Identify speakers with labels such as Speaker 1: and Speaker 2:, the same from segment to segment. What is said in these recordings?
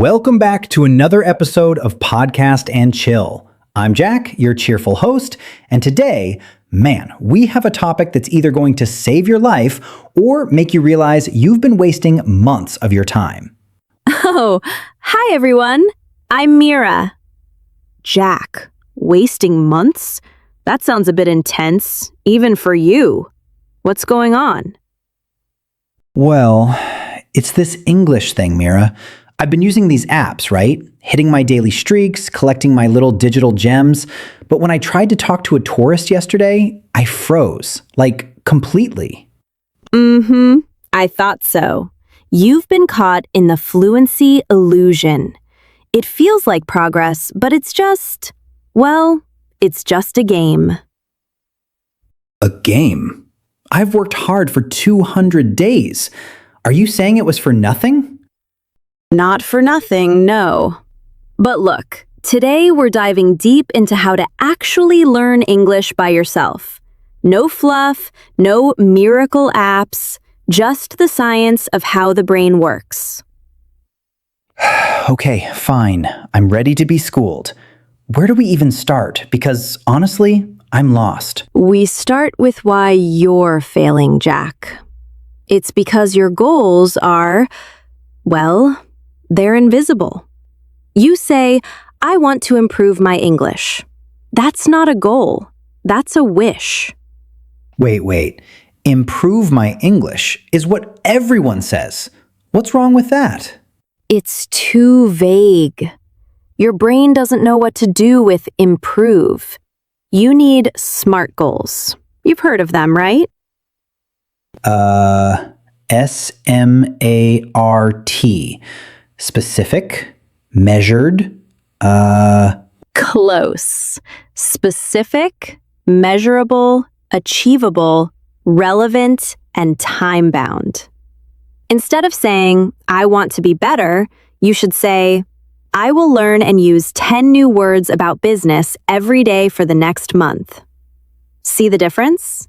Speaker 1: Welcome back to another episode of Podcast and Chill. I'm Jack, your cheerful host, and today, we have a topic that's either going to save your life or make you realize you've been wasting months of your time.
Speaker 2: Oh, hi everyone. I'm Mira. Jack, wasting months? That sounds a bit intense, even for you. What's going on?
Speaker 1: Well, it's this English thing, Mira. I've been using these apps, right? Hitting my daily streaks, collecting my little digital gems. But when I tried to talk to a tourist yesterday, I froze, like completely.
Speaker 2: I thought so. You've been caught in the Fluency Illusion. It feels like progress, but it's just a game.
Speaker 1: A game? I've worked hard for 200 days. Are you saying it was for nothing?
Speaker 2: Not for nothing, no. But look, today we're diving deep into how to actually learn English by yourself. No fluff, no miracle apps, just the science of how the brain works.
Speaker 1: Okay, fine. I'm ready to be schooled. Where do we even start? Because honestly, I'm lost.
Speaker 2: We start with why you're failing, Jack. It's because your goals are, they're invisible. You say, I want to improve my English. That's not a goal. That's a wish.
Speaker 1: Wait. Improve my English is what everyone says. What's wrong with that?
Speaker 2: It's too vague. Your brain doesn't know what to do with improve. You need SMART goals. You've heard of them, right?
Speaker 1: SMART. Specific, measured,
Speaker 2: Close. Specific, measurable, achievable, relevant, and time-bound. Instead of saying, I want to be better, you should say, I will learn and use 10 new words about business every day for the next month. See the difference?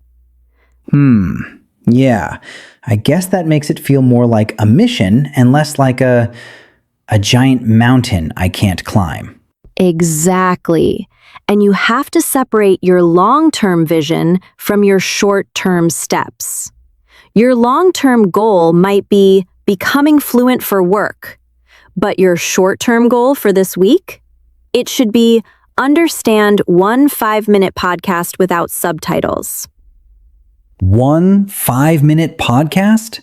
Speaker 1: Yeah. I guess that makes it feel more like a mission and less like a giant mountain I can't climb.
Speaker 2: Exactly. And you have to separate your long-term vision from your short-term steps. Your long-term goal might be becoming fluent for work, but your short-term goal for this week? It should be understand one 5-minute podcast without subtitles.
Speaker 1: One 5-minute podcast?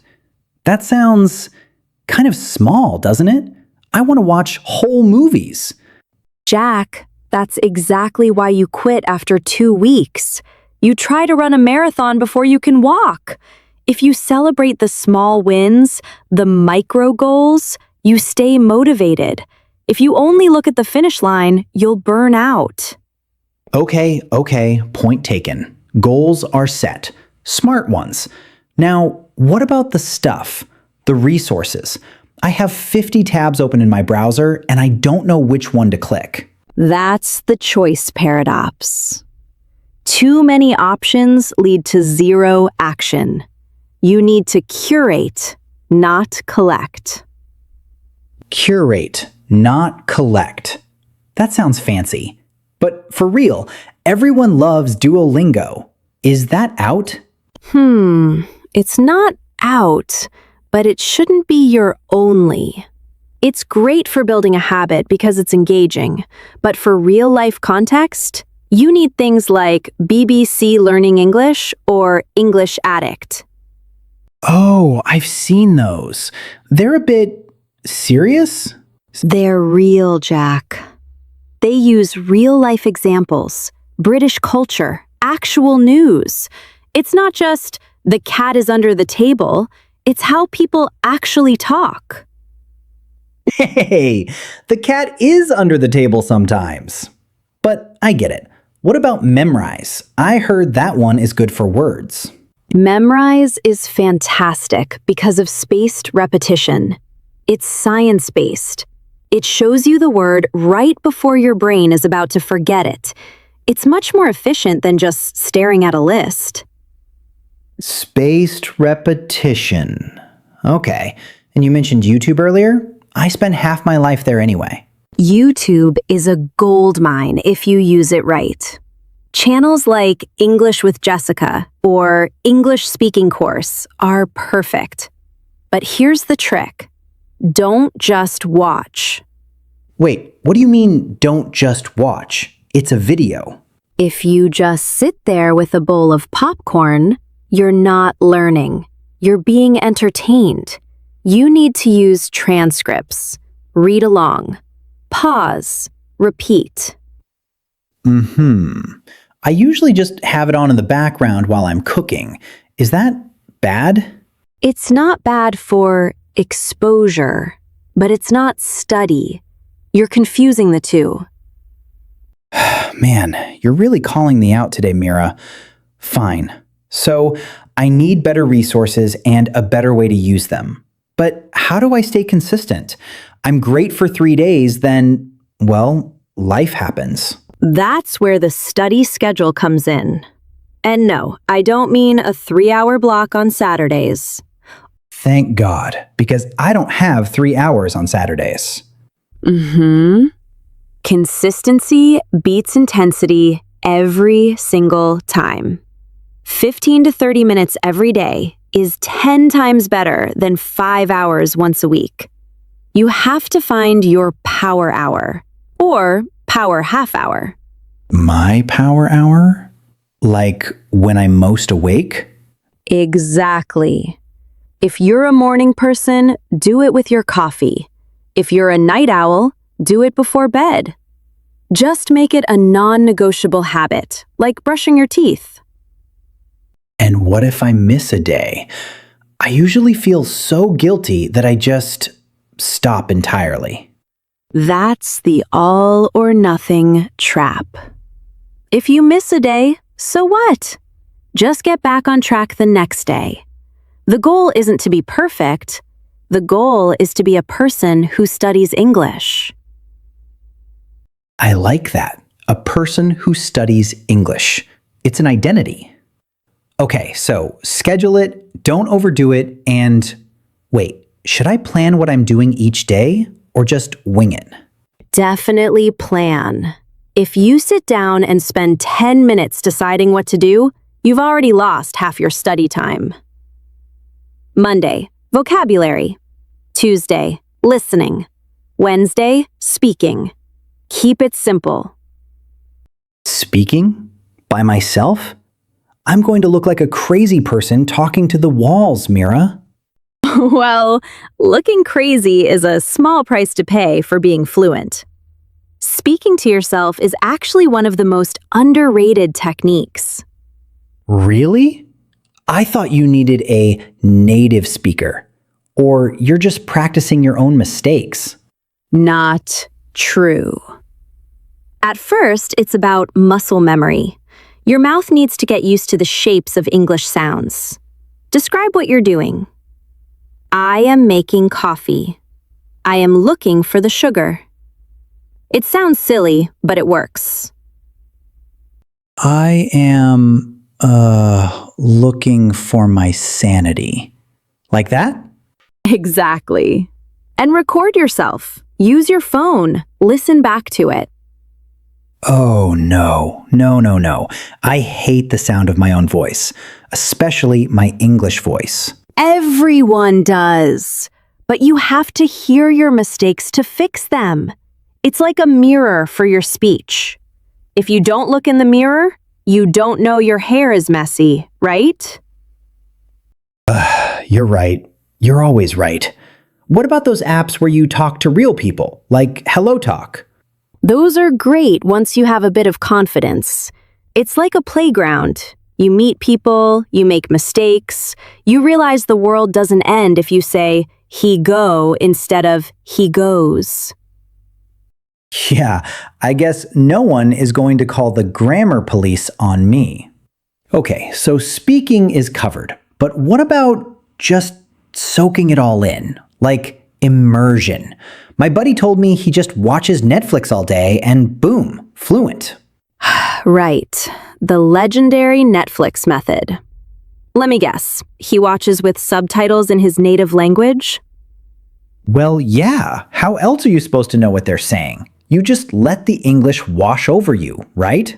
Speaker 1: That sounds kind of small, doesn't it? I want to watch whole movies.
Speaker 2: Jack, that's exactly why you quit after 2 weeks. You try to run a marathon before you can walk. If you celebrate the small wins, the micro goals, you stay motivated. If you only look at the finish line, you'll burn out.
Speaker 1: Okay, point taken. Goals are set. Smart ones. Now, what about the stuff? The resources? I have 50 tabs open in my browser, and I don't know which one to click.
Speaker 2: That's the choice paradox. Too many options lead to zero action. You need to curate, not collect.
Speaker 1: Curate, not collect. That sounds fancy. But for real, everyone loves Duolingo. Is that out?
Speaker 2: It's not out, but it shouldn't be your only. It's great for building a habit because it's engaging, but for real-life context, you need things like BBC Learning English or English Addict.
Speaker 1: Oh, I've seen those. They're a bit serious?
Speaker 2: They're real, Jack. They use real-life examples, British culture, actual news. It's not just, the cat is under the table. It's how people actually talk.
Speaker 1: Hey, the cat is under the table sometimes. But I get it. What about memorize? I heard that one is good for words.
Speaker 2: Memorize is fantastic because of spaced repetition. It's science-based. It shows you the word right before your brain is about to forget it. It's much more efficient than just staring at a list.
Speaker 1: Spaced repetition. Okay. And you mentioned YouTube earlier? I spend half my life there anyway.
Speaker 2: YouTube is a goldmine if you use it right. Channels like English with Jessica or English Speaking Course are perfect. But here's the trick. Don't just watch.
Speaker 1: Wait, what do you mean, don't just watch? It's a video.
Speaker 2: If you just sit there with a bowl of popcorn, you're not learning. You're being entertained. You need to use transcripts. Read along. Pause. Repeat.
Speaker 1: I usually just have it on in the background while I'm cooking. Is that bad?
Speaker 2: It's not bad for exposure, but it's not study. You're confusing the two.
Speaker 1: Man, you're really calling me out today, Mira. Fine. So, I need better resources and a better way to use them. But how do I stay consistent? I'm great for 3 days, then, well, life happens.
Speaker 2: That's where the study schedule comes in. And no, I don't mean a 3-hour block on Saturdays.
Speaker 1: Thank God, because I don't have 3 hours on Saturdays.
Speaker 2: Consistency beats intensity every single time. 15 to 30 minutes every day is 10 times better than 5 hours once a week. You have to find your power hour or power half hour.
Speaker 1: My power hour? Like when I'm most awake?
Speaker 2: Exactly. If you're a morning person, do it with your coffee. If you're a night owl, do it before bed. Just make it a non-negotiable habit, like brushing your teeth.
Speaker 1: And what if I miss a day? I usually feel so guilty that I just stop entirely.
Speaker 2: That's the all or nothing trap. If you miss a day, so what? Just get back on track the next day. The goal isn't to be perfect. The goal is to be a person who studies English.
Speaker 1: I like that. A person who studies English. It's an identity. Okay, so schedule it, don't overdo it, and wait, should I plan what I'm doing each day or just wing it?
Speaker 2: Definitely plan. If you sit down and spend 10 minutes deciding what to do, you've already lost half your study time. Monday, vocabulary. Tuesday, listening. Wednesday, speaking. Keep it simple.
Speaker 1: Speaking? By myself? I'm going to look like a crazy person talking to the walls, Mira.
Speaker 2: Well, looking crazy is a small price to pay for being fluent. Speaking to yourself is actually one of the most underrated techniques.
Speaker 1: Really? I thought you needed a native speaker, or you're just practicing your own mistakes.
Speaker 2: Not true. At first, it's about muscle memory. Your mouth needs to get used to the shapes of English sounds. Describe what you're doing. I am making coffee. I am looking for the sugar. It sounds silly, but it works.
Speaker 1: I am, looking for my sanity. Like that?
Speaker 2: Exactly. And record yourself. Use your phone. Listen back to it.
Speaker 1: Oh, no. No. I hate the sound of my own voice, especially my English voice.
Speaker 2: Everyone does. But you have to hear your mistakes to fix them. It's like a mirror for your speech. If you don't look in the mirror, you don't know your hair is messy, right?
Speaker 1: You're right. You're always right. What about those apps where you talk to real people, like Hello Talk?
Speaker 2: Those are great once you have a bit of confidence. It's like a playground. You meet people, you make mistakes, you realize the world doesn't end if you say, he go instead of he goes.
Speaker 1: Yeah, I guess no one is going to call the grammar police on me. Okay, so speaking is covered, but what about just soaking it all in? Like immersion. My buddy told me he just watches Netflix all day and boom, fluent.
Speaker 2: Right, the legendary Netflix method. Let me guess, he watches with subtitles in his native language?
Speaker 1: Well, yeah. How else are you supposed to know what they're saying? You just let the English wash over you, right?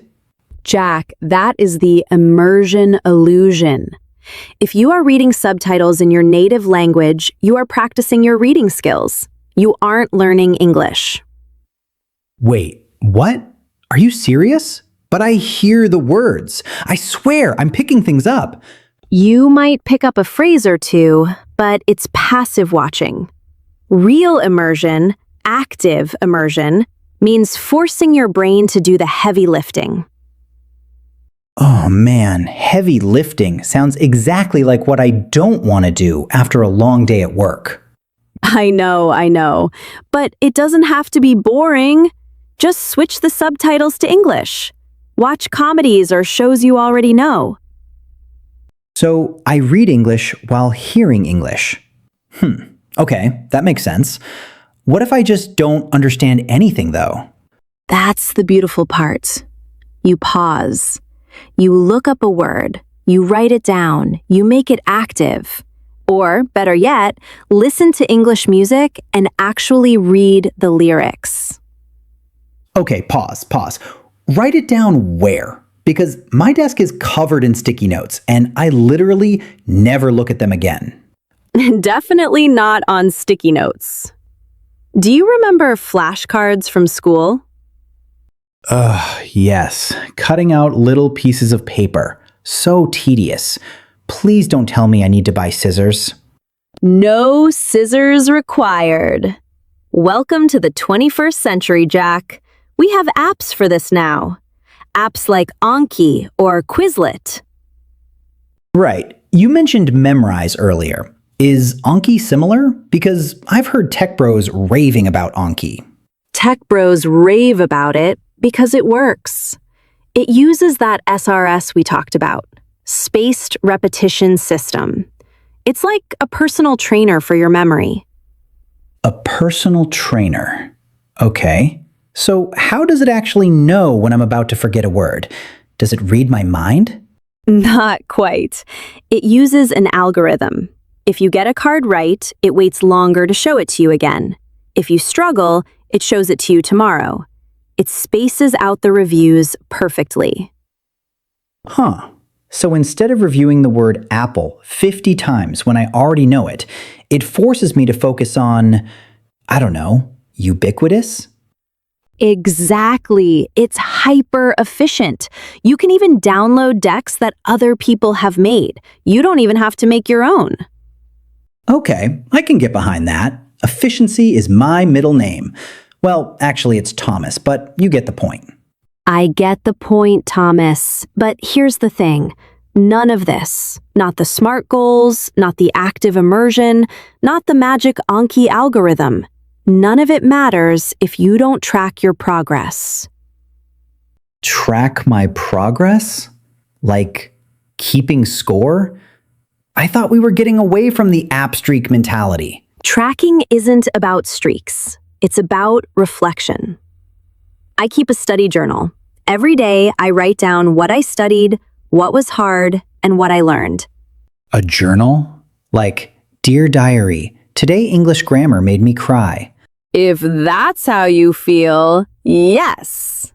Speaker 2: Jack, that is the immersion illusion. If you are reading subtitles in your native language, you are practicing your reading skills. You aren't learning English.
Speaker 1: Wait, what? Are you serious? But I hear the words. I swear, I'm picking things up.
Speaker 2: You might pick up a phrase or two, but it's passive watching. Real immersion, active immersion, means forcing your brain to do the heavy lifting.
Speaker 1: Oh man, heavy lifting sounds exactly like what I don't want to do after a long day at work.
Speaker 2: I know. But it doesn't have to be boring. Just switch the subtitles to English. Watch comedies or shows you already know.
Speaker 1: So I read English while hearing English. Okay, that makes sense. What if I just don't understand anything though?
Speaker 2: That's the beautiful part. You pause. You look up a word. You write it down. You make it active. Or, better yet, listen to English music and actually read the lyrics.
Speaker 1: Okay, pause. Write it down where? Because my desk is covered in sticky notes and I literally never look at them again.
Speaker 2: Definitely not on sticky notes. Do you remember flashcards from school?
Speaker 1: Yes. Cutting out little pieces of paper. So tedious. Please don't tell me I need to buy scissors.
Speaker 2: No scissors required. Welcome to the 21st century, Jack. We have apps for this now. Apps like Anki or Quizlet.
Speaker 1: Right. You mentioned Memrise earlier. Is Anki similar? Because I've heard tech bros raving about Anki.
Speaker 2: Tech bros rave about it because it works. It uses that SRS we talked about, spaced repetition system. It's like a personal trainer for your memory.
Speaker 1: A personal trainer. Okay. So how does it actually know when I'm about to forget a word? Does it read my mind?
Speaker 2: Not quite. It uses an algorithm. If you get a card right, it waits longer to show it to you again. If you struggle, it shows it to you tomorrow. It spaces out the reviews perfectly.
Speaker 1: Huh. So instead of reviewing the word apple 50 times when I already know it, it forces me to focus on, I don't know, ubiquitous?
Speaker 2: Exactly. It's hyper efficient. You can even download decks that other people have made. You don't even have to make your own.
Speaker 1: Okay, I can get behind that. Efficiency is my middle name. Well, actually, it's Thomas, but you get the point.
Speaker 2: I get the point, Thomas. But here's the thing. None of this, not the SMART goals, not the active immersion, not the magic Anki algorithm, none of it matters if you don't track your progress.
Speaker 1: Track my progress? Like keeping score? I thought we were getting away from the app streak mentality.
Speaker 2: Tracking isn't about streaks. It's about reflection. I keep a study journal. Every day, I write down what I studied, what was hard, and what I learned.
Speaker 1: A journal? Like, Dear Diary, today English grammar made me cry.
Speaker 2: If that's how you feel, yes.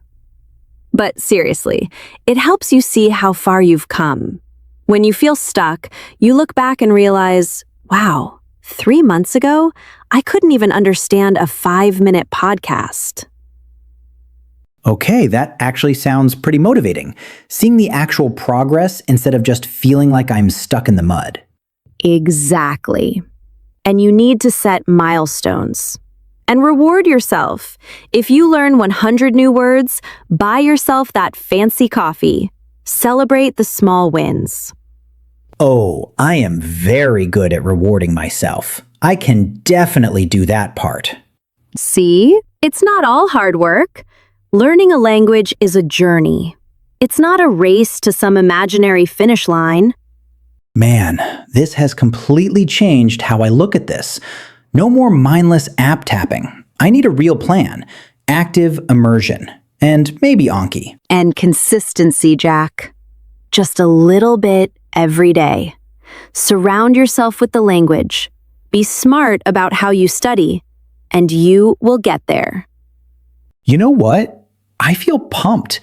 Speaker 2: But seriously, it helps you see how far you've come. When you feel stuck, you look back and realize, wow, 3 months ago, I couldn't even understand a 5-minute podcast.
Speaker 1: Okay, that actually sounds pretty motivating. Seeing the actual progress instead of just feeling like I'm stuck in the mud.
Speaker 2: Exactly. And you need to set milestones. And reward yourself. If you learn 100 new words, buy yourself that fancy coffee. Celebrate the small wins.
Speaker 1: Oh, I am very good at rewarding myself. I can definitely do that part.
Speaker 2: See? It's not all hard work. Learning a language is a journey. It's not a race to some imaginary finish line.
Speaker 1: Man, this has completely changed how I look at this. No more mindless app tapping. I need a real plan. Active immersion. And maybe Anki.
Speaker 2: And consistency, Jack. Just a little bit every day. Surround yourself with the language. Be smart about how you study, and you will get there.
Speaker 1: You know what? I feel pumped.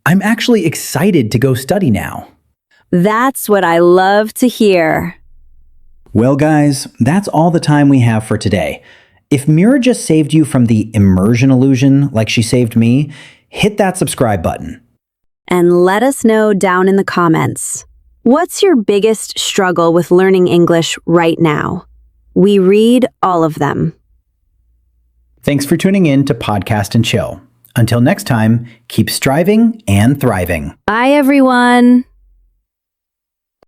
Speaker 1: I'm actually excited to go study now.
Speaker 2: That's what I love to hear.
Speaker 1: Well, guys, that's all the time we have for today. If Mira just saved you from the immersion illusion like she saved me, hit that subscribe button.
Speaker 2: And let us know down in the comments. What's your biggest struggle with learning English right now? We read all of them.
Speaker 1: Thanks for tuning in to Podcast and Chill. Until next time, keep striving and thriving.
Speaker 2: Bye, everyone.